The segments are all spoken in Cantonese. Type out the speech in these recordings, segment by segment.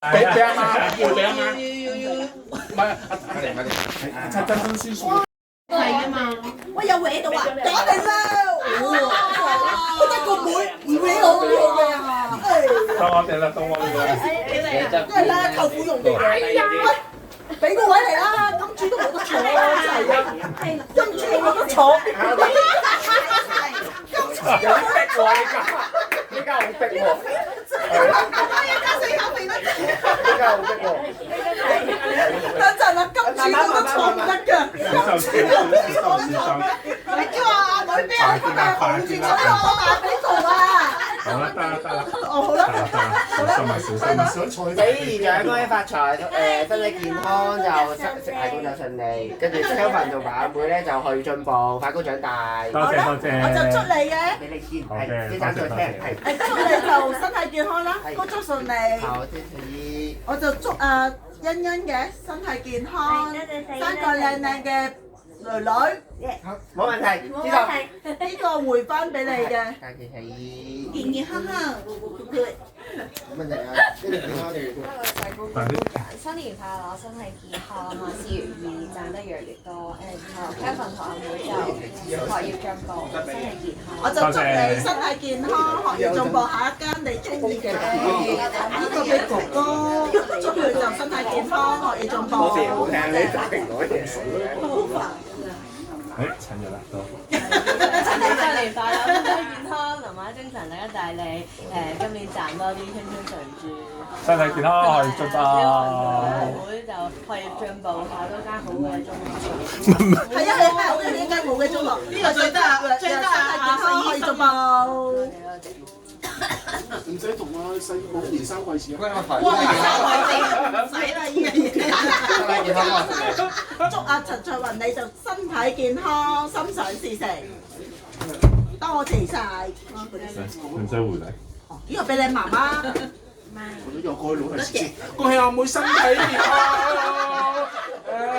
俾阿媽，要俾阿媽。唔係，真先算。係啊嘛，喂有搲到啊，打定啦！我得個妹唔搲我用啊！到我哋啦，到我哋啦。梗係啦，舅父用嘅。哎呀，俾個位嚟啦，金豬都冇得坐，金豬冇得坐。有啲逼喎呢家好逼喎。呢家好逼喎。等陣啊，金豬冇得坐唔得㗎。你叫阿女俾我扶住坐喺我大髀度啊！好啦，得啦，得啦。哦，好啦，小心啊，小心啊！俾姨長恭喜發財，身體健康就食太公就順利，跟住秋份同埋阿妹咧就去進步，快高長大。多謝多謝。我就祝你嘅。俾你先，好嘅，係啲讚助聽，係。祝你就身體健康啦，工作順利。好，謝謝。我就祝欣欣嘅身體健康，生個靚靚嘅女女。冇問題，知道。呢個回翻俾你嘅。多謝係。健健康康，冇問題啊，呢個健康哋。新年快樂，身體健康，萬事如意，賺得越嚟越多。Kevin 同阿妹就學業進步，身體健康。我就祝你身體健康，學業進步，下一間你中意嘅。呢個俾哥哥，祝佢就身體健康，學業進步。好聽你就係攞嘢。好煩。誒，趁日啦，都。新年快樂，身體健康，龍馬精神，大吉大利。今年賺多啲，青春常駐。身體健康，學業進步。妹就學業進步，考多間好嘅中學。係啊，你考咗呢間好嘅中學，呢個最得啊，最得啊，學業進步。唔使同我細講年三季時啊！哇，唔使啦，依樣嘢。祝阿陳卓雲你就身體健康，心想事成。多謝晒。唔使回禮。呢個俾你媽媽。我都有個老係先，恭喜阿妹身體健康。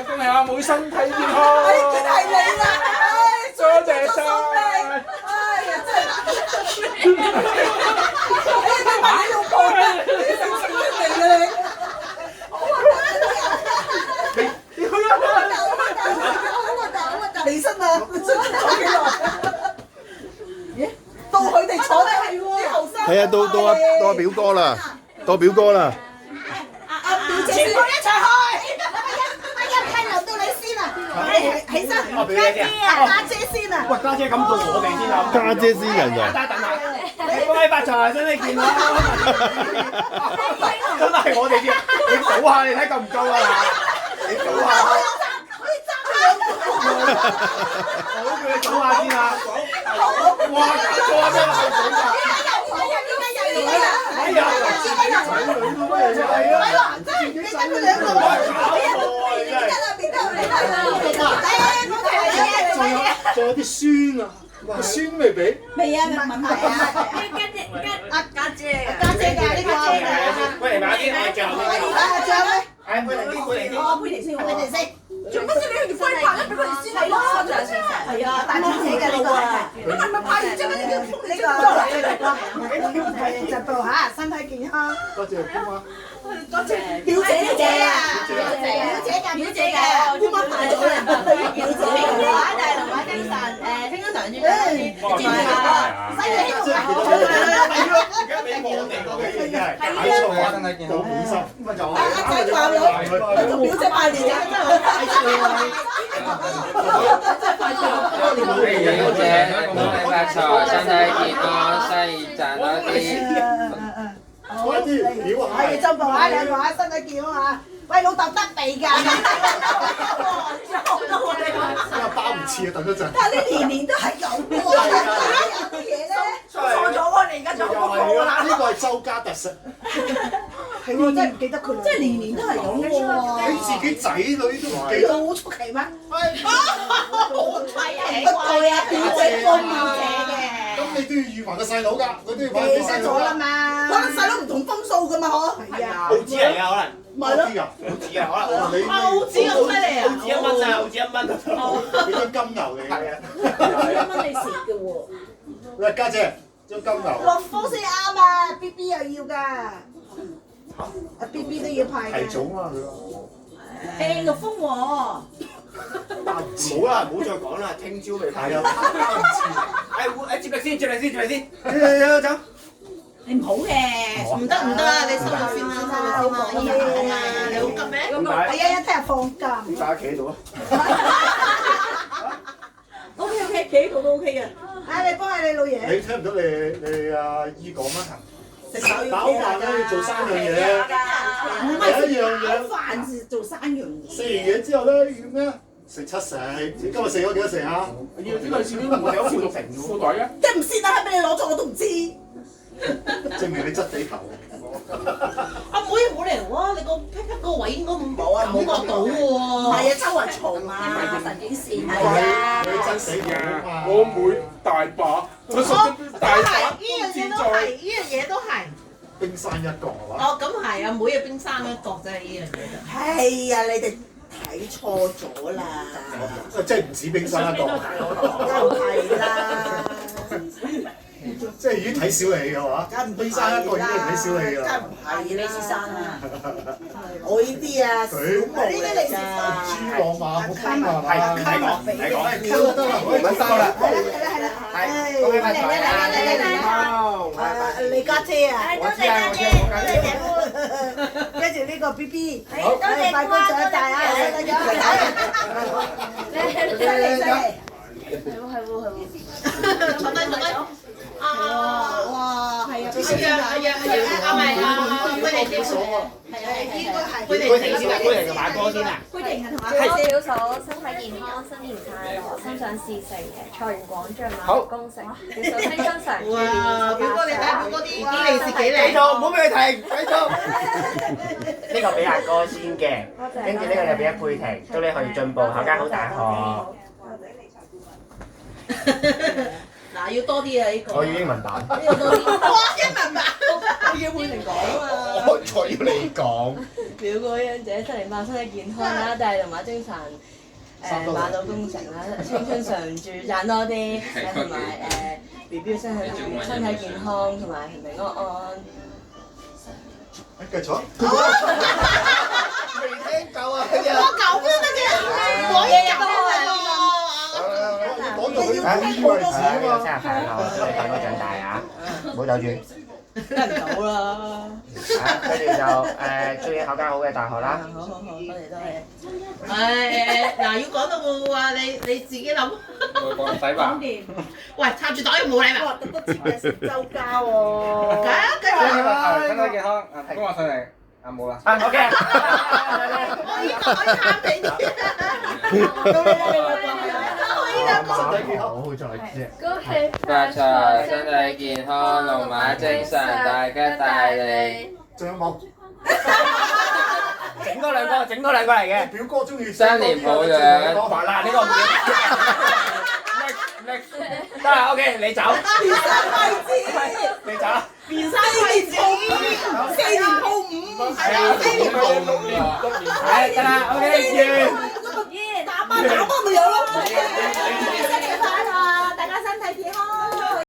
恭喜阿妹身體健康。哎，見係你啦！多謝晒。哎呀，真係。你買老婆啦！你成身嚟嘅你。好核突！離身啊！坐幾耐？咦？到佢哋坐咧，啲後生。係啊，到阿表哥啦，到表哥啦。阿表姐全部一齊去。阿欣係留到你先啊！起身，家姐先啊！喂，家姐咁到我哋先啊！家姐先人就。等下，恭喜發財，身體健康。真係我哋啲，你數下你睇夠唔夠啊？你數下。我叫你數下先啊！哇，數下真係數下。哎呀，仲有啲酸啊！個酸未俾？未啊，問題啊！阿家姐㗎，家姐㗎呢個。喂，嚟買啲我仲有呢個。仲有咩？誒，配嚟啲，配嚟啲。我配嚟先，我配嚟先。做乜事你要揮拍咧？俾佢哋先係咯，係啊，大姐姐嘅呢個。你係咪拍完之後跟住叫封你呢個？就報嚇，身體健康。多謝姑媽。多謝表姐姐啊！表姐嘅，姑媽排咗啦。表姐嘅話就係龍馬精神，青春常駐嗰啲，支持下。犀利啊！而家俾我哋嗰個嘢真係搞錯啊！身體健康，好本心。乜就阿仔話咗，同表姐拜年嘅，真係好快脆啊！真係快脆。表姐，恭喜發財，身體健康，生意賺多啲。多啲料啊！係進步啊！兩個啊，身體健康啊！喂，老豆得地㗎。包唔似啊，等一陣。但係呢年年都係咁喎，有啲嘢咧錯咗喎，你而家做錯啦。呢個係周家特色。係喎，真係唔記得佢，即係年年都係咁喎。你自己仔女都唔記得。好出奇咩？好係啊，不對啊，表姐個表姐嘅。咁你都要預埋個細佬㗎，佢都要預記得咗啦嘛。可能細佬唔同分數㗎嘛，嗬。係啊。報紙嚟㗎可能。咪咯。報紙啊，可能。你報紙咁犀利啊！報紙1蚊啊，報紙1蚊。俾張金牛你。係啊。1蚊你蝕嘅喎。喂，家姐，張金牛。落科先啱啊！B B 又要㗎。阿 B B 都要派嘅。提早啊佢話。誒陸豐喎。冇啦，唔好再講啦，聽朝未派啊！接力先，走。你唔好嘅，唔得啊！你收咗先啦，收咗先啦，你好急咩？點解？係啊，聽日放假。點解企喺度啊？ OK， 企喺度都 OK 嘅。你幫下你老爺。你聽唔到你阿姨講咩？食手飽飯咧要做3樣嘢，唔係一樣嘢。飯是做3樣嘢。食完嘢之後咧要咩？食7成。今日食咗幾多成啊？要呢個錢都冇有褲袋嘅。即係唔先啦，係俾你攞咗我都唔知。證明你質地球。阿妹冇理由啊！你個屁屁個位應該冇啊，冇覺到喎。係啊，周圍嘈啊，神經線係啊。你真死嘅嘛！我妹大把，佢屬於大把呢樣嘢都係，呢樣嘢都係。冰山一角係嘛？哦，咁係啊，妹嘅冰山一角真係呢樣嘢。係啊，你哋睇錯咗啦。即係唔止冰山一角。梗係啦。即係已經睇小你嘅話，冰山一角已經係睇小你㗎。梗唔係啦，先生啊！我呢啲啊，小毛嚟㗎。豬浪馬好坑啊！係唔使講，溝得啦，唔使收啦。係啦。係，恭喜發財啊！你家姐啊！我知啊，我知。跟住呢個 B B，多謝快高長大啊！犀利！係喎。坐低。哇，係啊！阿咪佢哋點數喎？係啊，應該係。杯婷先啊，杯婷就買歌先啊。杯婷係同阿祝表嫂身體健康，新年快樂，心想事成嘅，財源廣進，萬福功成。表嫂青春常駐。哇！表哥你睇表哥啲利是幾靚？繼續，唔好俾佢停，繼續。呢個俾阿哥先嘅，跟住呢個就俾阿佩婷，祝你去進步，考間好大學。嗱，要多啲啊！呢個我要英文版。呢個多啲。哇！英文版，我要佩婷講啊嘛。我再要你講。表哥欣姐新年快樂，身體健康啦，大龍馬精神，馬到功成啦，青春常駐，賺多啲，同埋BB 身體健康，同埋平平安安。繼續。未聽夠啊！我咁樣得嘅，我日日都係咯。講到佢呢個生日快樂，祝你快高長大啊！唔好走住。梗係唔到啦。跟住就祝你考間好嘅大學啦。好，多謝。嗱，要講到冇話你自己諗。我講洗白。喂，插住袋冇禮物。哇，得接嘅成周家喎。身體健康，恭賀上嚟。啊冇啦。OK。我依個可以慳俾啲。好在啫。恭喜發財，身體健康，龍馬精神，大吉大利。仲有冇？整多兩個嚟嘅。表哥中意。新年抱養。嗱呢個唔要。得啦 OK， 你走。變山位置。你走啦。變山位置。4年鋪5。係啊，4年鋪5。係得啦 OK 完。打孖咪有咯。